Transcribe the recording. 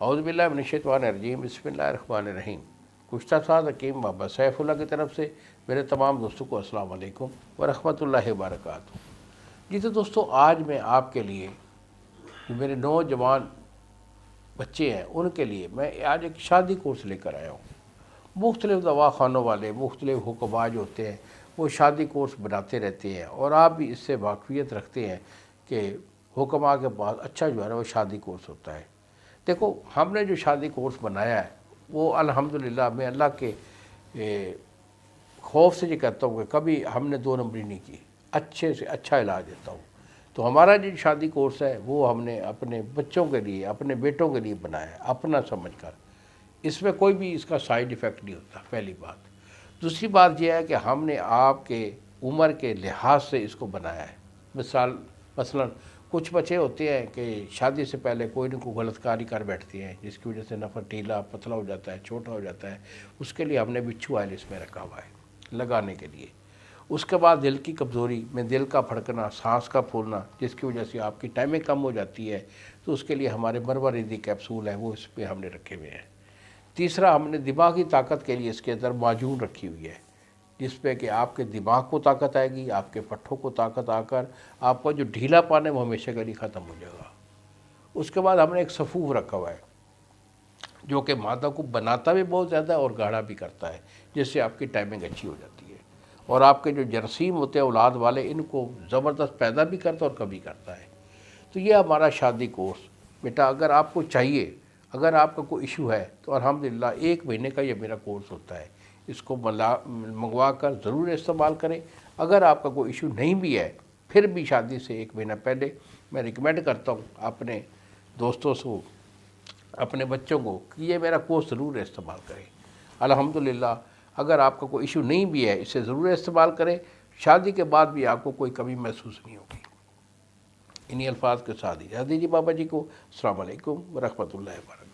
اعوذ باللہ من الشیطان الرجیم، بسم اللہ الرحمن الرحیم۔ کشتہ ساز حکیم بابا سیف اللہ کی طرف سے میرے تمام دوستوں کو السلام علیکم ورحمۃ اللہ وبرکاتہ۔ جی تو دوستو، آج میں آپ کے لیے جو میرے نوجوان بچے ہیں ان کے لیے میں آج ایک شادی کورس لے کر آیا ہوں۔ مختلف دواخانوں والے، مختلف حکماء جو ہوتے ہیں وہ شادی کورس بناتے رہتے ہیں، اور آپ بھی اس سے واقفیت رکھتے ہیں کہ حکماء کے پاس اچھا جو ہے نا وہ شادی کورس ہوتا ہے۔ دیکھو، ہم نے جو شادی کورس بنایا ہے وہ الحمدللہ میں اللہ کے خوف سے یہ کہتا ہوں کہ کبھی ہم نے 2 نمبری نہیں کی، اچھے سے اچھا علاج دیتا ہوں۔ تو ہمارا جو شادی کورس ہے وہ ہم نے اپنے بچوں کے لیے، اپنے بیٹوں کے لیے بنایا ہے، اپنا سمجھ کر۔ اس میں کوئی بھی اس کا سائیڈ ایفیکٹ نہیں ہوتا، پہلی بات۔ دوسری بات یہ ہے کہ ہم نے آپ کے عمر کے لحاظ سے اس کو بنایا ہے۔ مثلا کچھ بچے ہوتے ہیں کہ شادی سے پہلے کوئی نہ کوئی غلط کاری کر بیٹھتے ہیں، جس کی وجہ سے نفر ٹھیلا پتلا ہو جاتا ہے، چھوٹا ہو جاتا ہے۔ اس کے لیے ہم نے بچھو آئل اس میں رکھا ہوا ہے لگانے کے لیے۔ اس کے بعد دل کی کمزوری میں دل کا پھڑکنا، سانس کا پھولنا، جس کی وجہ سے آپ کی ٹائمنگ کم ہو جاتی ہے، تو اس کے لیے ہمارے مرواریدی کیپسول ہے وہ اس پہ ہم نے رکھے ہوئے ہیں۔ تیسرا، ہم نے دماغی طاقت کے لیے اس کے اندر معجون رکھی ہوئی ہے، جس پہ کہ آپ کے دماغ کو طاقت آئے گی، آپ کے پٹھوں کو طاقت آ کر آپ کا جو ڈھیلا پان ہے وہ ہمیشہ کے لیے ختم ہو جائے گا۔ اس کے بعد ہم نے ایک صفوف رکھا ہوا ہے جو کہ مادہ کو بناتا بھی بہت زیادہ ہے اور گاڑھا بھی کرتا ہے، جس سے آپ کی ٹائمنگ اچھی ہو جاتی ہے، اور آپ کے جو جراثیم ہوتے ہیں اولاد والے ان کو زبردست پیدا بھی کرتا ہے اور کبھی کرتا ہے۔ تو یہ ہمارا شادی کورس بیٹا، اگر آپ کو چاہیے، اگر آپ کا کوئی ایشو ہے تو الحمدللہ 1 مہینے کا یہ میرا کورس ہوتا ہے، اس کو منگوا کر ضرور استعمال کریں۔ اگر آپ کا کوئی ایشو نہیں بھی ہے، پھر بھی شادی سے 1 مہینہ پہلے میں ریکمینڈ کرتا ہوں اپنے دوستوں سے، اپنے بچوں کو کہ یہ میرا کورس ضرور استعمال کریں۔ الحمدللہ اگر آپ کا کوئی ایشو نہیں بھی ہے، اسے ضرور استعمال کریں، شادی کے بعد بھی آپ کو کوئی کمی محسوس نہیں ہوگی۔ انہی الفاظ کے ساتھ اجازت دیجیے بابا جی کو۔ السلام علیکم ورحمۃ اللہ وبرکاتہ۔